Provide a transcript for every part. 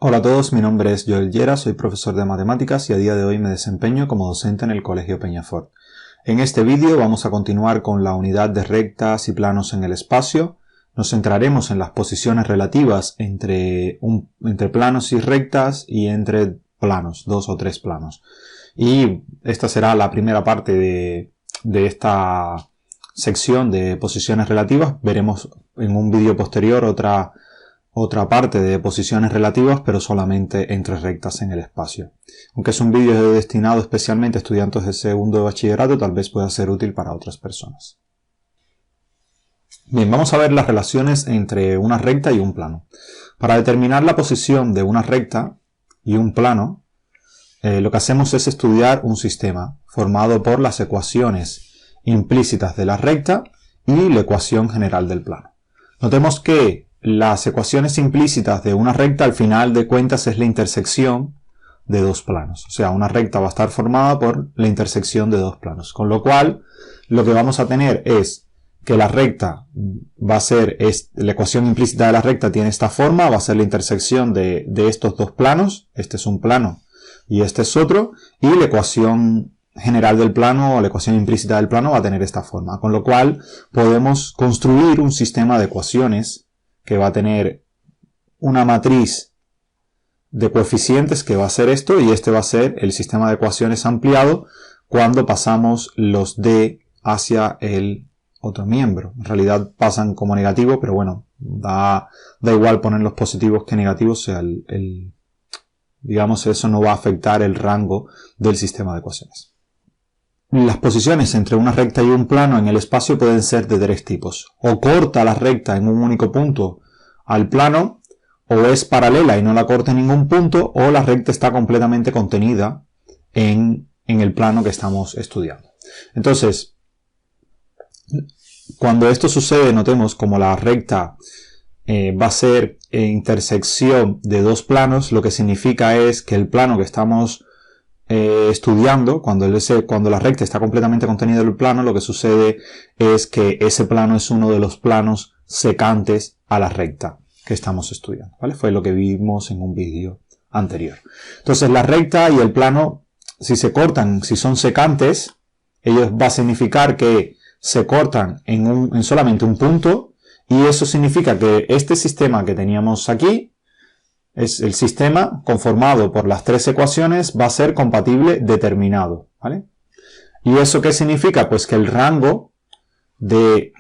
Hola a todos, mi nombre es Joel Llera, soy profesor de matemáticas y a día de hoy me desempeño como docente en el Colegio Peñafort. En este vídeo vamos a continuar con la unidad de rectas y planos en el espacio. Nos centraremos en las posiciones relativas entre planos y rectas y entre planos, 2 o 3 planos. Y esta será la primera parte de esta sección de posiciones relativas. Veremos en un vídeo posterior otra parte de posiciones relativas, pero solamente entre rectas en el espacio. Aunque es un vídeo destinado especialmente a estudiantes de segundo de bachillerato, tal vez pueda ser útil para otras personas. Bien, vamos a ver las relaciones entre una recta y un plano. Para determinar la posición de una recta y un plano, lo que hacemos es estudiar un sistema formado por las ecuaciones implícitas de la recta y la ecuación general del plano. Notemos que las ecuaciones implícitas de una recta al final de cuentas es la intersección de dos planos. O sea, una recta va a estar formada por la intersección de dos planos. Con lo cual, lo que vamos a tener es que la recta va a ser, la ecuación implícita de la recta tiene esta forma, va a ser la intersección de estos dos planos. Este es un plano y este es otro. Y la ecuación general del plano o la ecuación implícita del plano va a tener esta forma. Con lo cual, podemos construir un sistema de ecuaciones que va a tener una matriz de coeficientes que va a ser esto, y este va a ser el sistema de ecuaciones ampliado cuando pasamos los d hacia el otro miembro. En realidad pasan como negativo, pero bueno, da igual poner los positivos que negativos, o sea, digamos, eso no va a afectar el rango del sistema de ecuaciones. Las posiciones entre una recta y un plano en el espacio pueden ser de tres tipos. O corta la recta en un único punto al plano, o es paralela y no la corta en ningún punto, o la recta está completamente contenida en el plano que estamos estudiando. Entonces, cuando esto sucede, notemos como la recta va a ser intersección de dos planos, lo que significa es que el plano que estamos estudiando, cuando la recta está completamente contenida en el plano, lo que sucede es que ese plano es uno de los planos secantes a la recta que estamos estudiando, ¿vale? Fue lo que vimos en un vídeo anterior. Entonces, la recta y el plano, si se cortan, si son secantes, ellos va a significar que se cortan en solamente un punto, y eso significa que este sistema que teníamos aquí, es el sistema conformado por las tres ecuaciones, va a ser compatible determinado, ¿vale? ¿Y eso qué significa? Pues que el rango de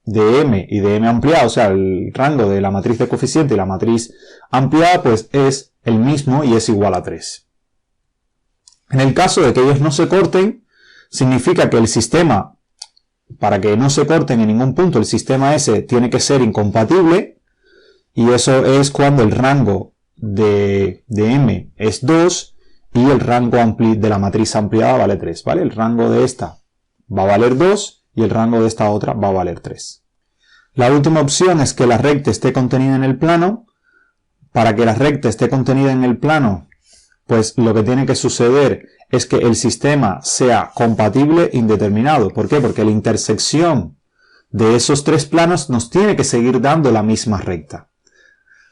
m y de m ampliado, o sea, el rango de la matriz de coeficiente y la matriz ampliada, pues es el mismo y es igual a 3. En el caso de que ellos no se corten, significa que el sistema, para que no se corten en ningún punto, el sistema ese tiene que ser incompatible. Y eso es cuando el rango de m es 2 y el rango de la matriz ampliada vale 3, ¿vale? El rango de esta va a valer 2 y el rango de esta otra va a valer 3. La última opción es que la recta esté contenida en el plano. Para que la recta esté contenida en el plano, pues lo que tiene que suceder es que el sistema sea compatible indeterminado. ¿Por qué? Porque la intersección de esos tres planos nos tiene que seguir dando la misma recta.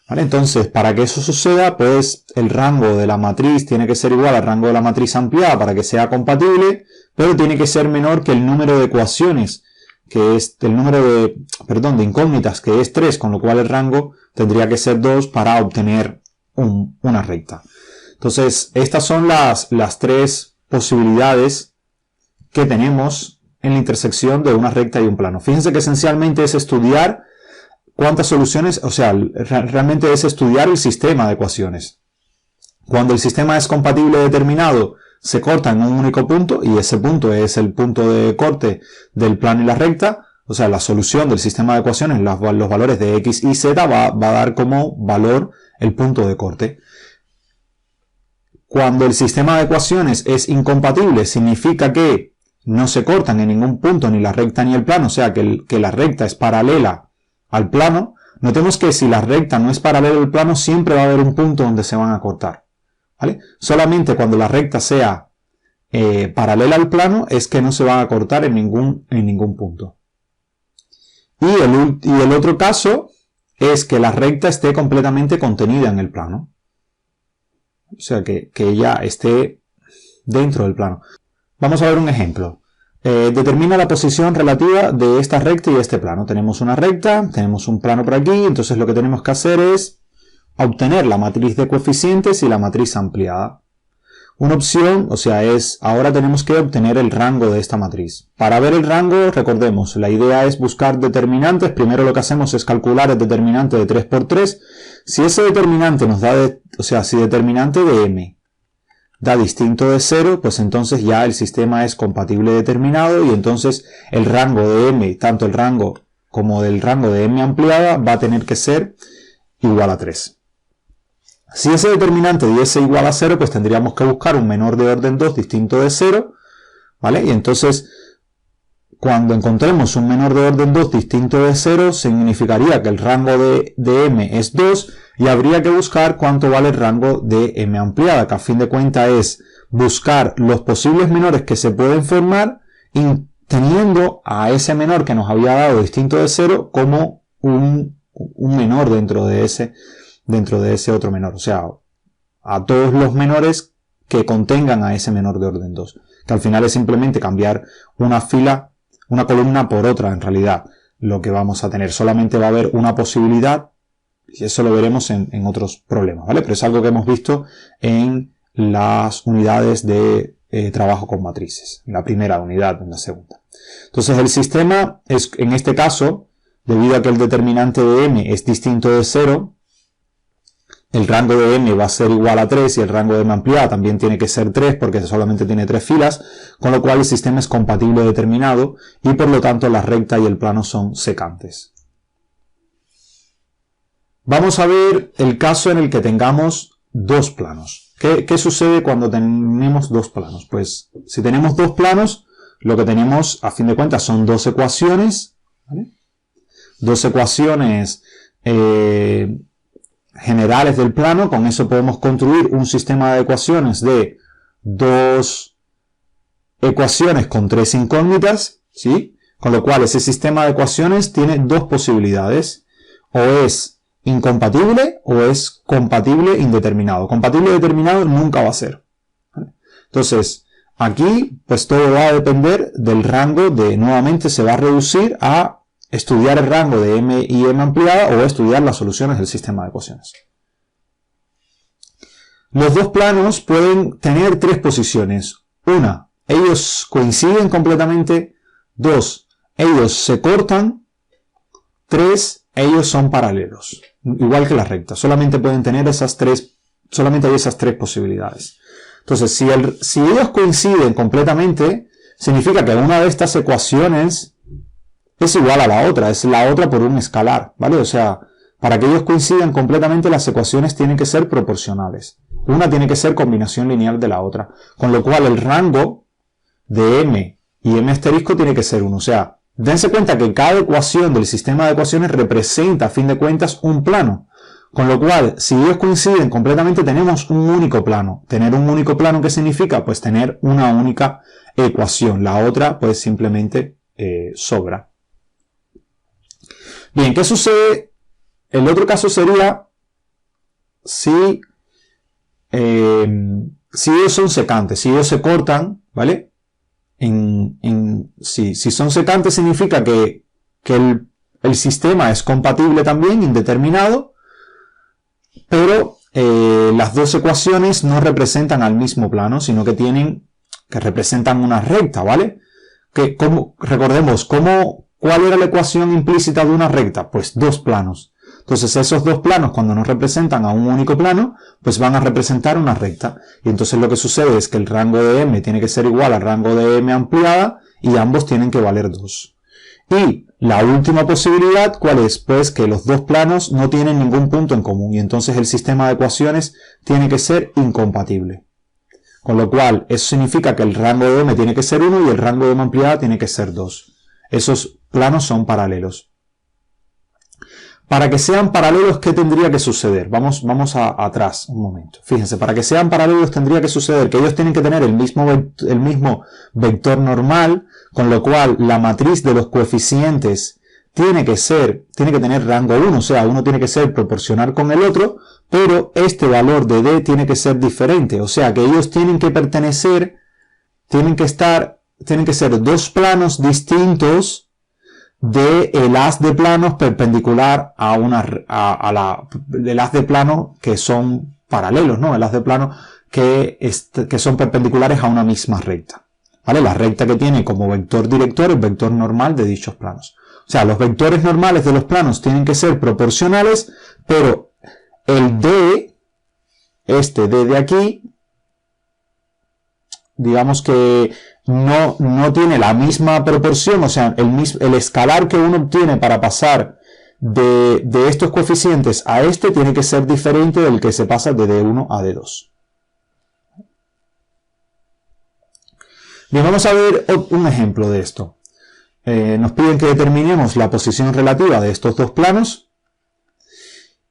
¿Vale? Entonces, para que eso suceda, pues el rango de la matriz tiene que ser igual al rango de la matriz ampliada para que sea compatible, pero tiene que ser menor que el número de ecuaciones, que es el número de incógnitas, que es 3, con lo cual el rango tendría que ser 2 para obtener una recta. Entonces, estas son las tres posibilidades que tenemos en la intersección de una recta y un plano. Fíjense que esencialmente es estudiar cuántas soluciones, o sea, realmente es estudiar el sistema de ecuaciones. Cuando el sistema es compatible determinado, se corta en un único punto, y ese punto es el punto de corte del plano y la recta, o sea, la solución del sistema de ecuaciones, los valores de x y z va a dar como valor el punto de corte. Cuando el sistema de ecuaciones es incompatible, significa que no se cortan en ningún punto ni la recta ni el plano, o sea, que la recta es paralela al plano. Notemos que si la recta no es paralela al plano, siempre va a haber un punto donde se van a cortar, ¿vale? Solamente cuando la recta sea paralela al plano es que no se van a cortar en ningún punto. Y el otro caso es que la recta esté completamente contenida en el plano. O sea, que ella esté dentro del plano. Vamos a ver un ejemplo. Determina la posición relativa de esta recta y este plano. Tenemos una recta, tenemos un plano por aquí, entonces lo que tenemos que hacer es obtener la matriz de coeficientes y la matriz ampliada. Una opción, o sea, ahora tenemos que obtener el rango de esta matriz. Para ver el rango, recordemos, la idea es buscar determinantes. Primero lo que hacemos es calcular el determinante de 3 por 3. Si ese determinante nos da, si determinante de m da distinto de 0, pues entonces ya el sistema es compatible determinado y entonces el rango de m, tanto el rango como del rango de m ampliada, va a tener que ser igual a 3. Si ese determinante diese igual a 0, pues tendríamos que buscar un menor de orden 2 distinto de 0, ¿vale? Y entonces, cuando encontremos un menor de orden 2 distinto de 0, significaría que el rango de m es 2 y habría que buscar cuánto vale el rango de m ampliada, que a fin de cuentas es buscar los posibles menores que se pueden formar teniendo a ese menor que nos había dado distinto de 0 como un menor dentro de ese otro menor, o sea, a todos los menores que contengan a ese menor de orden 2, que al final es simplemente cambiar una columna por otra en realidad, lo que vamos a tener, solamente va a haber una posibilidad, y eso lo veremos en otros problemas, ¿vale? Pero es algo que hemos visto en las unidades de trabajo con matrices, en la primera unidad, en la segunda. Entonces el sistema es, en este caso, debido a que el determinante de m es distinto de 0, el rango de m va a ser igual a 3 y el rango de m ampliada también tiene que ser 3 porque solamente tiene 3 filas, con lo cual el sistema es compatible determinado y por lo tanto la recta y el plano son secantes. Vamos a ver el caso en el que tengamos dos planos. ¿Qué sucede cuando tenemos dos planos? Pues si tenemos dos planos, lo que tenemos a fin de cuentas son dos ecuaciones, ¿vale? Dos ecuaciones generales del plano. Con eso podemos construir un sistema de ecuaciones de dos ecuaciones con tres incógnitas, ¿sí? Con lo cual ese sistema de ecuaciones tiene dos posibilidades, o es incompatible o es compatible indeterminado. Compatible determinado nunca va a ser, ¿vale? Entonces aquí pues todo va a depender del rango nuevamente se va a reducir a estudiar el rango de m y m ampliada o estudiar las soluciones del sistema de ecuaciones. Los dos planos pueden tener tres posiciones. Una, ellos coinciden completamente. Dos, ellos se cortan. Tres, ellos son paralelos. Igual que la recta. Solamente pueden tener solamente hay esas tres posibilidades. Entonces, si ellos coinciden completamente, significa que una de estas ecuaciones es igual a la otra, es la otra por un escalar, ¿vale? O sea, para que ellos coincidan completamente las ecuaciones tienen que ser proporcionales. Una tiene que ser combinación lineal de la otra, con lo cual el rango de m y m asterisco tiene que ser 1. O sea, dense cuenta que cada ecuación del sistema de ecuaciones representa a fin de cuentas un plano, con lo cual si ellos coinciden completamente tenemos un único plano. Tener un único plano, ¿qué significa? Pues tener una única ecuación, la otra pues simplemente sobra. Bien, ¿qué sucede? El otro caso sería si ellos son secantes, si ellos se cortan, ¿vale? Si son secantes significa que el sistema es compatible también, indeterminado, pero las dos ecuaciones no representan al mismo plano, sino que representan una recta, ¿vale? Recordemos, ¿cuál era la ecuación implícita de una recta? Pues dos planos. Entonces esos dos planos, cuando nos representan a un único plano, pues van a representar una recta. Y entonces lo que sucede es que el rango de m tiene que ser igual al rango de m ampliada y ambos tienen que valer 2. Y la última posibilidad, ¿cuál es? Pues que los dos planos no tienen ningún punto en común y entonces el sistema de ecuaciones tiene que ser incompatible. Con lo cual, eso significa que el rango de m tiene que ser 1 y el rango de m ampliada tiene que ser 2. Esos planos son paralelos. Para que sean paralelos, ¿qué tendría que suceder? Vamos atrás un momento. Fíjense, para que sean paralelos tendría que suceder que ellos tienen que tener el mismo vector normal, con lo cual la matriz de los coeficientes tiene que tener rango 1, o sea, uno tiene que ser proporcional con el otro, pero este valor de D tiene que ser diferente, o sea que ellos tienen que pertenecer, tienen que ser dos planos distintos del haz de planos perpendicular del haz de plano que son paralelos, ¿no? El haz de plano que son perpendiculares a una misma recta, ¿vale? La recta que tiene como vector director el vector normal de dichos planos. O sea, los vectores normales de los planos tienen que ser proporcionales, pero el D, este D de aquí, digamos que no tiene la misma proporción, o sea, el escalar que uno obtiene para pasar de estos coeficientes a este tiene que ser diferente del que se pasa de D1 a D2. Bien, vamos a ver un ejemplo de esto. Nos piden que determinemos la posición relativa de estos dos planos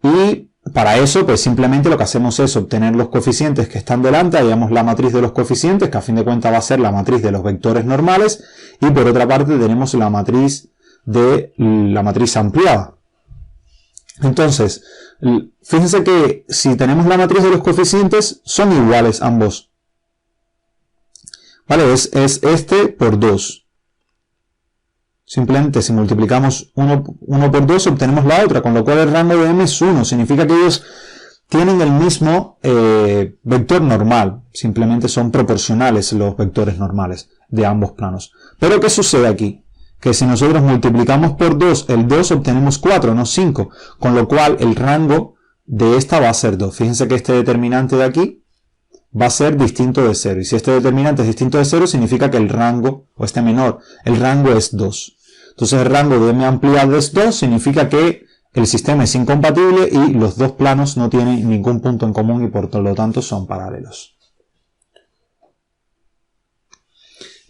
y para eso pues simplemente lo que hacemos es obtener los coeficientes que están delante, hallamos la matriz de los coeficientes que a fin de cuentas va a ser la matriz de los vectores normales y por otra parte tenemos la matriz ampliada. Entonces, fíjense que si tenemos la matriz de los coeficientes son iguales ambos. ¿Vale? Es este por 2. Simplemente si multiplicamos 1 por 2 obtenemos la otra, con lo cual el rango de m es 1. Significa que ellos tienen el mismo vector normal. Simplemente son proporcionales los vectores normales de ambos planos. Pero ¿qué sucede aquí? Que si nosotros multiplicamos por 2 el 2 obtenemos 4, no 5. Con lo cual el rango de esta va a ser 2. Fíjense que este determinante de aquí va a ser distinto de 0. Y si este determinante es distinto de 0, significa que el rango, o este menor, el rango es 2. Entonces el rango de m ampliado es 2, significa que el sistema es incompatible y los dos planos no tienen ningún punto en común y por lo tanto son paralelos.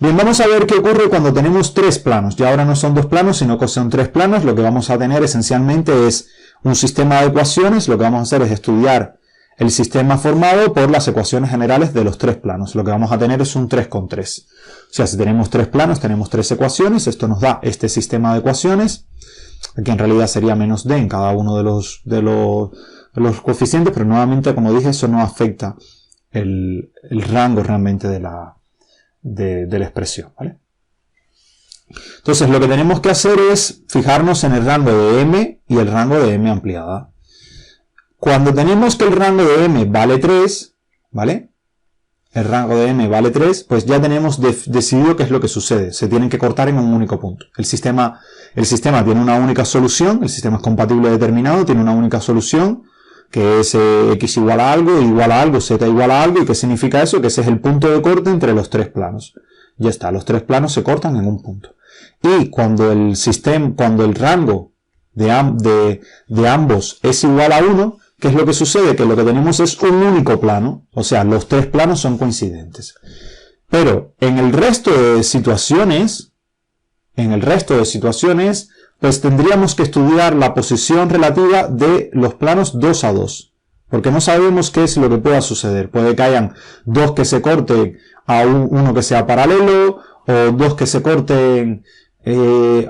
Bien, vamos a ver qué ocurre cuando tenemos tres planos. Ya ahora no son dos planos, sino que son tres planos. Lo que vamos a tener esencialmente es un sistema de ecuaciones. Lo que vamos a hacer es estudiar el sistema formado por las ecuaciones generales de los tres planos. Lo que vamos a tener es un 3 con 3. O sea, si tenemos tres planos, tenemos tres ecuaciones. Esto nos da este sistema de ecuaciones. Aquí en realidad sería menos d en cada uno de los coeficientes, pero nuevamente, como dije, eso no afecta el rango realmente de la expresión, ¿vale? Entonces, lo que tenemos que hacer es fijarnos en el rango de m y el rango de m ampliada. Cuando tenemos que el rango de m vale 3, ¿vale? El rango de m vale 3, pues ya tenemos decidido qué es lo que sucede. Se tienen que cortar en un único punto. El sistema tiene una única solución, el sistema es compatible determinado, tiene una única solución, que es x igual a algo, z igual a algo. ¿Y qué significa eso? Que ese es el punto de corte entre los tres planos. Ya está, los tres planos se cortan en un punto. Y cuando el rango de ambos es igual a 1, ¿qué es lo que sucede? Que lo que tenemos es un único plano, o sea, los tres planos son coincidentes. Pero en el resto de situaciones, pues tendríamos que estudiar la posición relativa de los planos 2 a 2. Porque no sabemos qué es lo que pueda suceder. Puede que hayan dos que se corten a uno que sea paralelo, o dos que se corten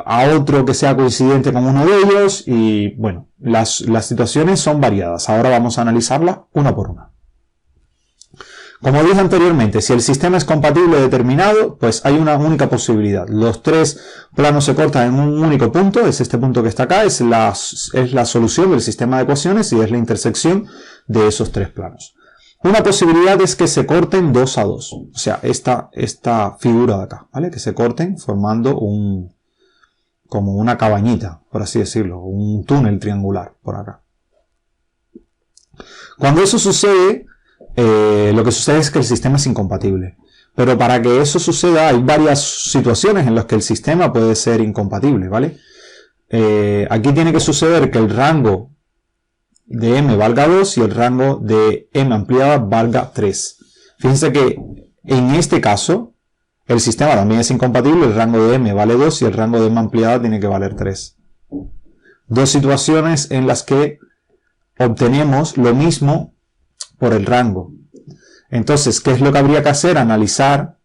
a otro que sea coincidente con uno de ellos, y bueno, las situaciones son variadas. Ahora vamos a analizarlas una por una. Como dije anteriormente, si el sistema es compatible determinado, pues hay una única posibilidad. Los tres planos se cortan en un único punto, es este punto que está acá, es la solución del sistema de ecuaciones y es la intersección de esos tres planos. Una posibilidad es que se corten 2 a 2, o sea, esta figura de acá, ¿vale? Que se corten formando como una cabañita, por así decirlo, un túnel triangular por acá. Cuando eso sucede, lo que sucede es que el sistema es incompatible. Pero para que eso suceda hay varias situaciones en las que el sistema puede ser incompatible, ¿vale? Aquí tiene que suceder que el rango de m valga 2 y el rango de m ampliada valga 3. Fíjense que en este caso el sistema también es incompatible, el rango de m vale 2 y el rango de m ampliada tiene que valer 3. Dos situaciones en las que obtenemos lo mismo por el rango. Entonces, ¿qué es lo que habría que hacer? Analizar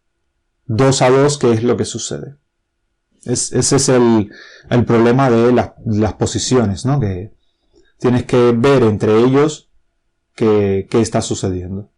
2 a 2 qué es lo que sucede. Ese es el problema de las posiciones, ¿no? Que tienes que ver entre ellos qué está sucediendo.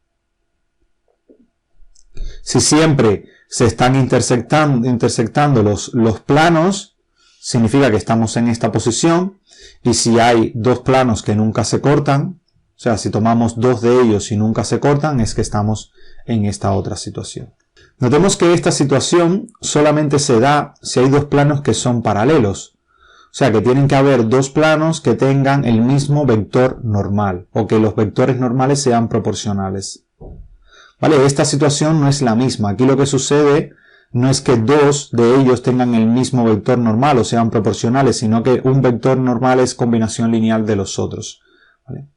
Si siempre se están intersectando los planos, significa que estamos en esta posición. Y si hay dos planos que nunca se cortan, o sea, si tomamos dos de ellos y nunca se cortan, es que estamos en esta otra situación. Notemos que esta situación solamente se da si hay dos planos que son paralelos. O sea, que tienen que haber dos planos que tengan el mismo vector normal, o que los vectores normales sean proporcionales. ¿Vale? Esta situación no es la misma. Aquí lo que sucede no es que dos de ellos tengan el mismo vector normal o sean proporcionales, sino que un vector normal es combinación lineal de los otros. ¿Vale?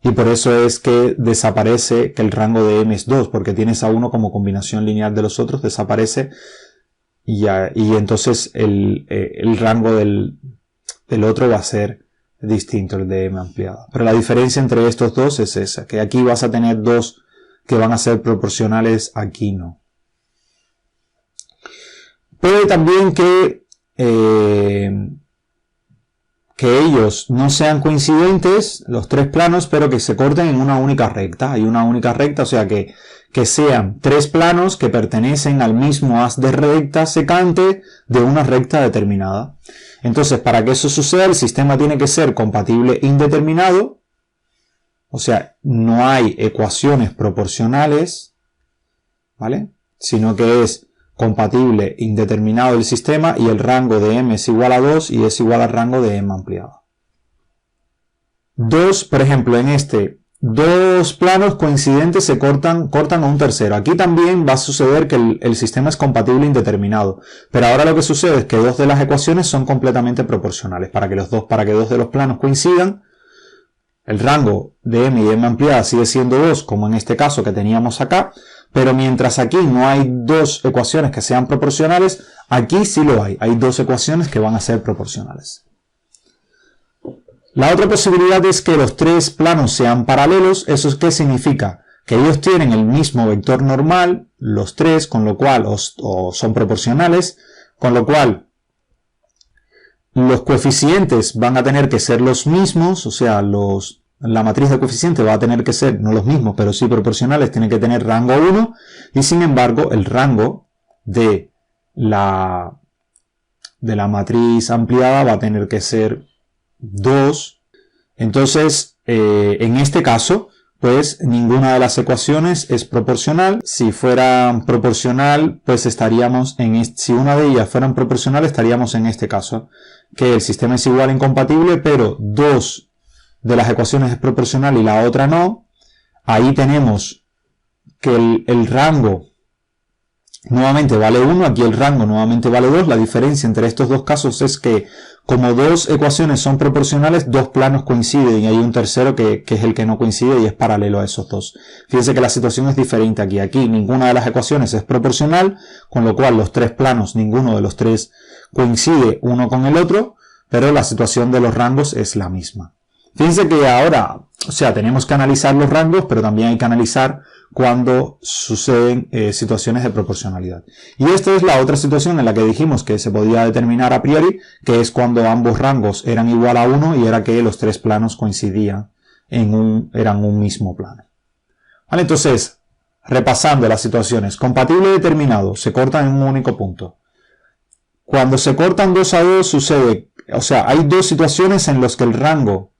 Y por eso es que desaparece que el rango de M es 2, porque tienes a uno como combinación lineal de los otros, desaparece y entonces el rango del otro va a ser distinto, el de M ampliada. Pero la diferencia entre estos dos es esa, que aquí vas a tener dos que van a ser proporcionales, aquí no. Puede también que ellos no sean coincidentes, los tres planos, pero que se corten en una única recta. Hay una única recta, o sea que sean tres planos que pertenecen al mismo haz de recta secante de una recta determinada. Entonces, para que eso suceda, el sistema tiene que ser compatible indeterminado, o sea, no hay ecuaciones proporcionales, ¿vale? Sino que es compatible indeterminado el sistema y el rango de M es igual a 2 y es igual al rango de M ampliado. Por ejemplo, en este, dos planos coincidentes se cortan a un tercero. Aquí también va a suceder que el sistema es compatible indeterminado. Pero ahora lo que sucede es que dos de las ecuaciones son completamente proporcionales. Para que dos de los planos coincidan, el rango de M y M ampliada sigue siendo 2, como en este caso que teníamos acá. Pero mientras aquí no hay dos ecuaciones que sean proporcionales, aquí sí lo hay. Hay dos ecuaciones que van a ser proporcionales. La otra posibilidad es que los tres planos sean paralelos. ¿Eso qué significa? Que ellos tienen el mismo vector normal, los tres, con lo cual, o son proporcionales, con lo cual los coeficientes van a tener que ser los mismos, o sea, la matriz de coeficientes va a tener que ser, no los mismos, pero sí proporcionales, tiene que tener rango 1, y sin embargo el rango de la matriz ampliada va a tener que ser 2. Entonces, en este caso, pues ninguna de las ecuaciones es proporcional. Si fuera proporcional, pues estaríamos si una de ellas fueran proporcional, estaríamos en este caso, que el sistema es igual a incompatible, pero dos de las ecuaciones es proporcional y la otra no. Ahí tenemos que el rango nuevamente vale 1, aquí el rango nuevamente vale 2. La diferencia entre estos dos casos es que como dos ecuaciones son proporcionales, dos planos coinciden y hay un tercero que es el que no coincide y es paralelo a esos dos. Fíjense que la situación es diferente aquí. Aquí ninguna de las ecuaciones es proporcional, con lo cual los tres planos, ninguno de los tres coincide uno con el otro, pero la situación de los rangos es la misma. Fíjense que ahora, o sea, tenemos que analizar los rangos, pero también hay que analizar cuando suceden situaciones de proporcionalidad. Y esta es la otra situación en la que dijimos que se podía determinar a priori, que es cuando ambos rangos eran igual a 1 y era que los tres planos coincidían eran un mismo plano. Vale, entonces, repasando las situaciones, compatible determinado, se cortan en un único punto. Cuando se cortan 2 a 2 sucede, o sea, hay dos situaciones en las que el rango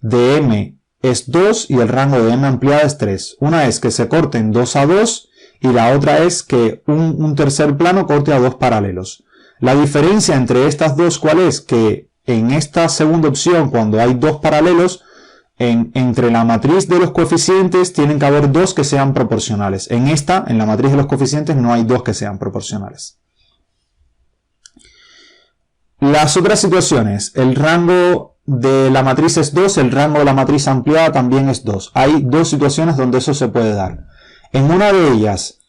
de M es 2 y el rango de M ampliada es 3. Una es que se corten 2 a 2 y la otra es que un tercer plano corte a dos paralelos. La diferencia entre estas dos, ¿cuál es? Que en esta segunda opción, cuando hay dos paralelos, entre la matriz de los coeficientes tienen que haber dos que sean proporcionales. En la matriz de los coeficientes no hay dos que sean proporcionales. Las otras situaciones, el rango de la matriz es 2, el rango de la matriz ampliada también es 2. Hay dos situaciones donde eso se puede dar. En una de ellas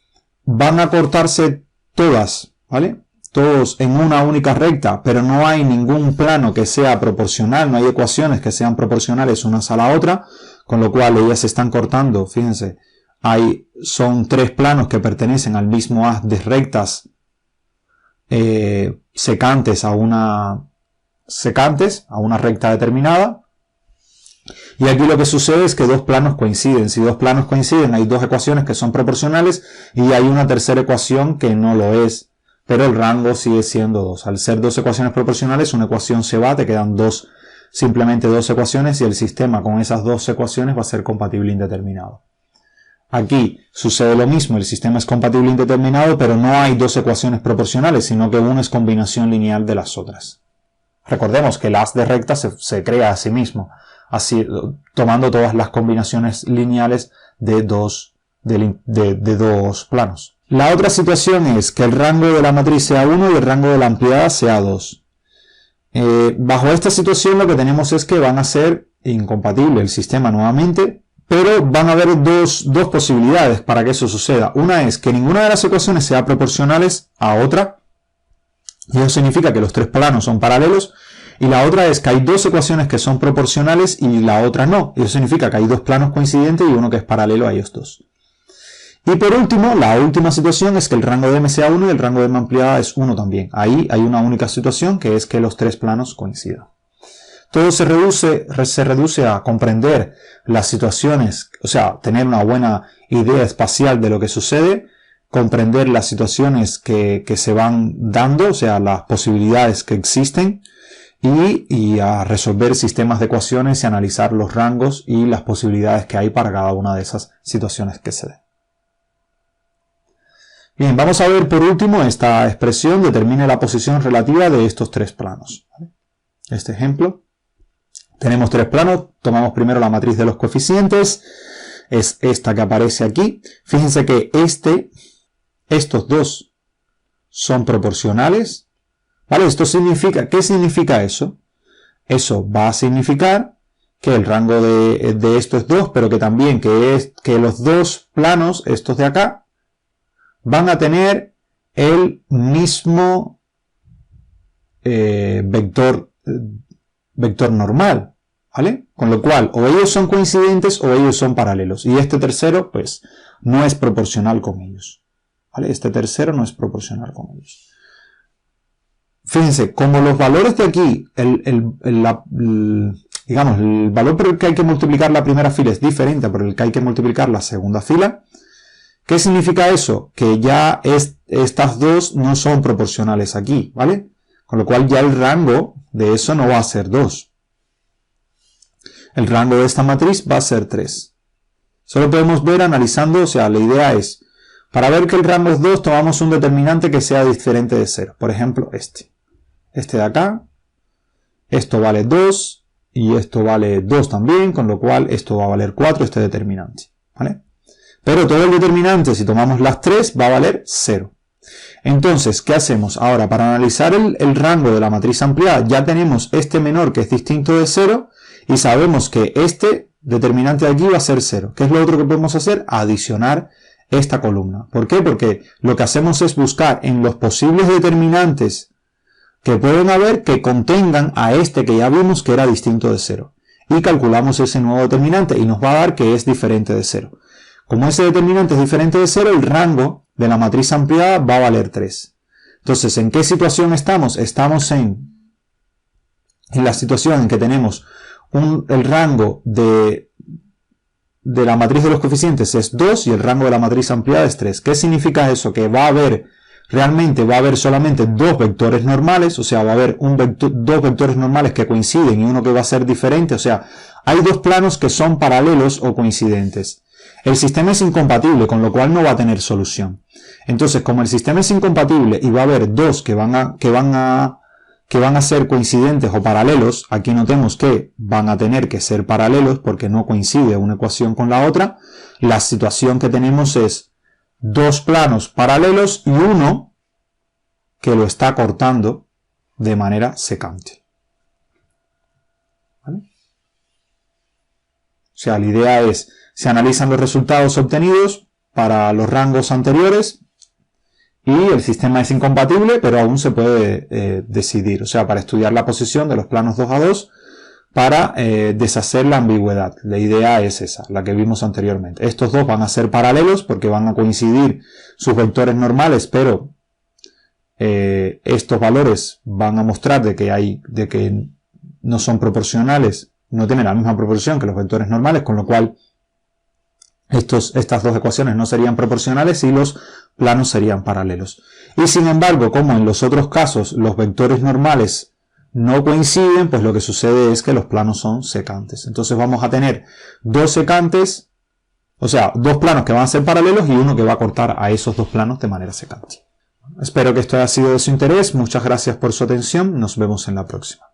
van a cortarse todas, ¿vale? Todos en una única recta, pero no hay ningún plano que sea proporcional, no hay ecuaciones que sean proporcionales unas a la otra, con lo cual ellas se están cortando, fíjense, son tres planos que pertenecen al mismo haz de rectas secantes a una recta determinada. Y aquí lo que sucede es que dos planos coinciden. Si dos planos coinciden, hay dos ecuaciones que son proporcionales y hay una tercera ecuación que no lo es. Pero el rango sigue siendo 2. Al ser dos ecuaciones proporcionales, una ecuación se va, te quedan simplemente dos ecuaciones y el sistema con esas dos ecuaciones va a ser compatible indeterminado. Aquí sucede lo mismo, el sistema es compatible indeterminado, pero no hay dos ecuaciones proporcionales, sino que una es combinación lineal de las otras. Recordemos que el haz de recta se crea a sí mismo, así, tomando todas las combinaciones lineales de dos planos. La otra situación es que el rango de la matriz sea 1 y el rango de la ampliada sea 2. Bajo esta situación lo que tenemos es que van a ser incompatibles el sistema nuevamente, pero van a haber dos posibilidades para que eso suceda. Una es que ninguna de las ecuaciones sea proporcionales a otra, y eso significa que los tres planos son paralelos, y la otra es que hay dos ecuaciones que son proporcionales y la otra no, y eso significa que hay dos planos coincidentes y uno que es paralelo a ellos dos. Y por último, la última situación es que el rango de M sea 1 y el rango de M ampliada es 1 también. Ahí hay una única situación que es que los tres planos coincidan. Todo se reduce a comprender las situaciones, o sea, tener una buena idea espacial de lo que sucede, comprender las situaciones que se van dando, o sea, las posibilidades que existen, y a resolver sistemas de ecuaciones y analizar los rangos y las posibilidades que hay para cada una de esas situaciones que se den. Bien, vamos a ver por último esta expresión determina la posición relativa de estos tres planos. Este ejemplo, tenemos tres planos, tomamos primero la matriz de los coeficientes, es esta que aparece aquí. Fíjense que estos dos son proporcionales, ¿vale? Esto significa, ¿qué significa eso? Eso va a significar que el rango de esto es 2, pero que también que los dos planos, estos de acá, van a tener el mismo vector normal, ¿vale? Con lo cual, o ellos son coincidentes o ellos son paralelos. Y este tercero, pues, no es proporcional con ellos, ¿vale? Este tercero no es proporcional con ellos. Fíjense, como los valores de aquí, digamos, el valor por el que hay que multiplicar la primera fila es diferente por el que hay que multiplicar la segunda fila. ¿Qué significa eso? Que ya estas dos no son proporcionales aquí, ¿vale? Con lo cual ya el rango de eso no va a ser 2. El rango de esta matriz va a ser 3. Solo podemos ver analizando, o sea, la idea es, para ver que el rango es 2, tomamos un determinante que sea diferente de 0. Por ejemplo, este de acá, esto vale 2 y esto vale 2 también, con lo cual esto va a valer 4, este determinante, ¿vale? Pero todo el determinante, si tomamos las 3, va a valer 0. Entonces, ¿qué hacemos? Ahora, para analizar el rango de la matriz ampliada, ya tenemos este menor que es distinto de 0 y sabemos que este determinante de aquí va a ser 0. ¿Qué es lo otro que podemos hacer? Adicionar esta columna. ¿Por qué? Porque lo que hacemos es buscar en los posibles determinantes que pueden haber que contengan a este que ya vimos que era distinto de 0. Y calculamos ese nuevo determinante y nos va a dar que es diferente de 0. Como ese determinante es diferente de 0, el rango de la matriz ampliada va a valer 3. Entonces, ¿en qué situación estamos? Estamos en la situación en que tenemos el rango de la matriz de los coeficientes es 2 y el rango de la matriz ampliada es 3. ¿Qué significa eso? Que realmente va a haber solamente dos vectores normales, o sea, va a haber dos vectores normales que coinciden y uno que va a ser diferente, o sea, hay dos planos que son paralelos o coincidentes. El sistema es incompatible, con lo cual no va a tener solución. Entonces, como el sistema es incompatible y va a haber dos que van a ser coincidentes o paralelos, aquí notemos que van a tener que ser paralelos porque no coincide una ecuación con la otra, la situación que tenemos es dos planos paralelos y uno que lo está cortando de manera secante. ¿Vale? O sea, la idea es, se analizan los resultados obtenidos para los rangos anteriores y el sistema es incompatible, pero aún se puede decidir, o sea, para estudiar la posición de los planos 2 a 2 para deshacer la ambigüedad. La idea es esa, la que vimos anteriormente. Estos dos van a ser paralelos porque van a coincidir sus vectores normales, pero estos valores van a mostrar de que no son proporcionales no tiene la misma proporción que los vectores normales, con lo cual estas dos ecuaciones no serían proporcionales y los planos serían paralelos. Y sin embargo, como en los otros casos los vectores normales no coinciden, pues lo que sucede es que los planos son secantes. Entonces vamos a tener dos secantes, o sea, dos planos que van a ser paralelos y uno que va a cortar a esos dos planos de manera secante. Espero que esto haya sido de su interés. Muchas gracias por su atención. Nos vemos en la próxima.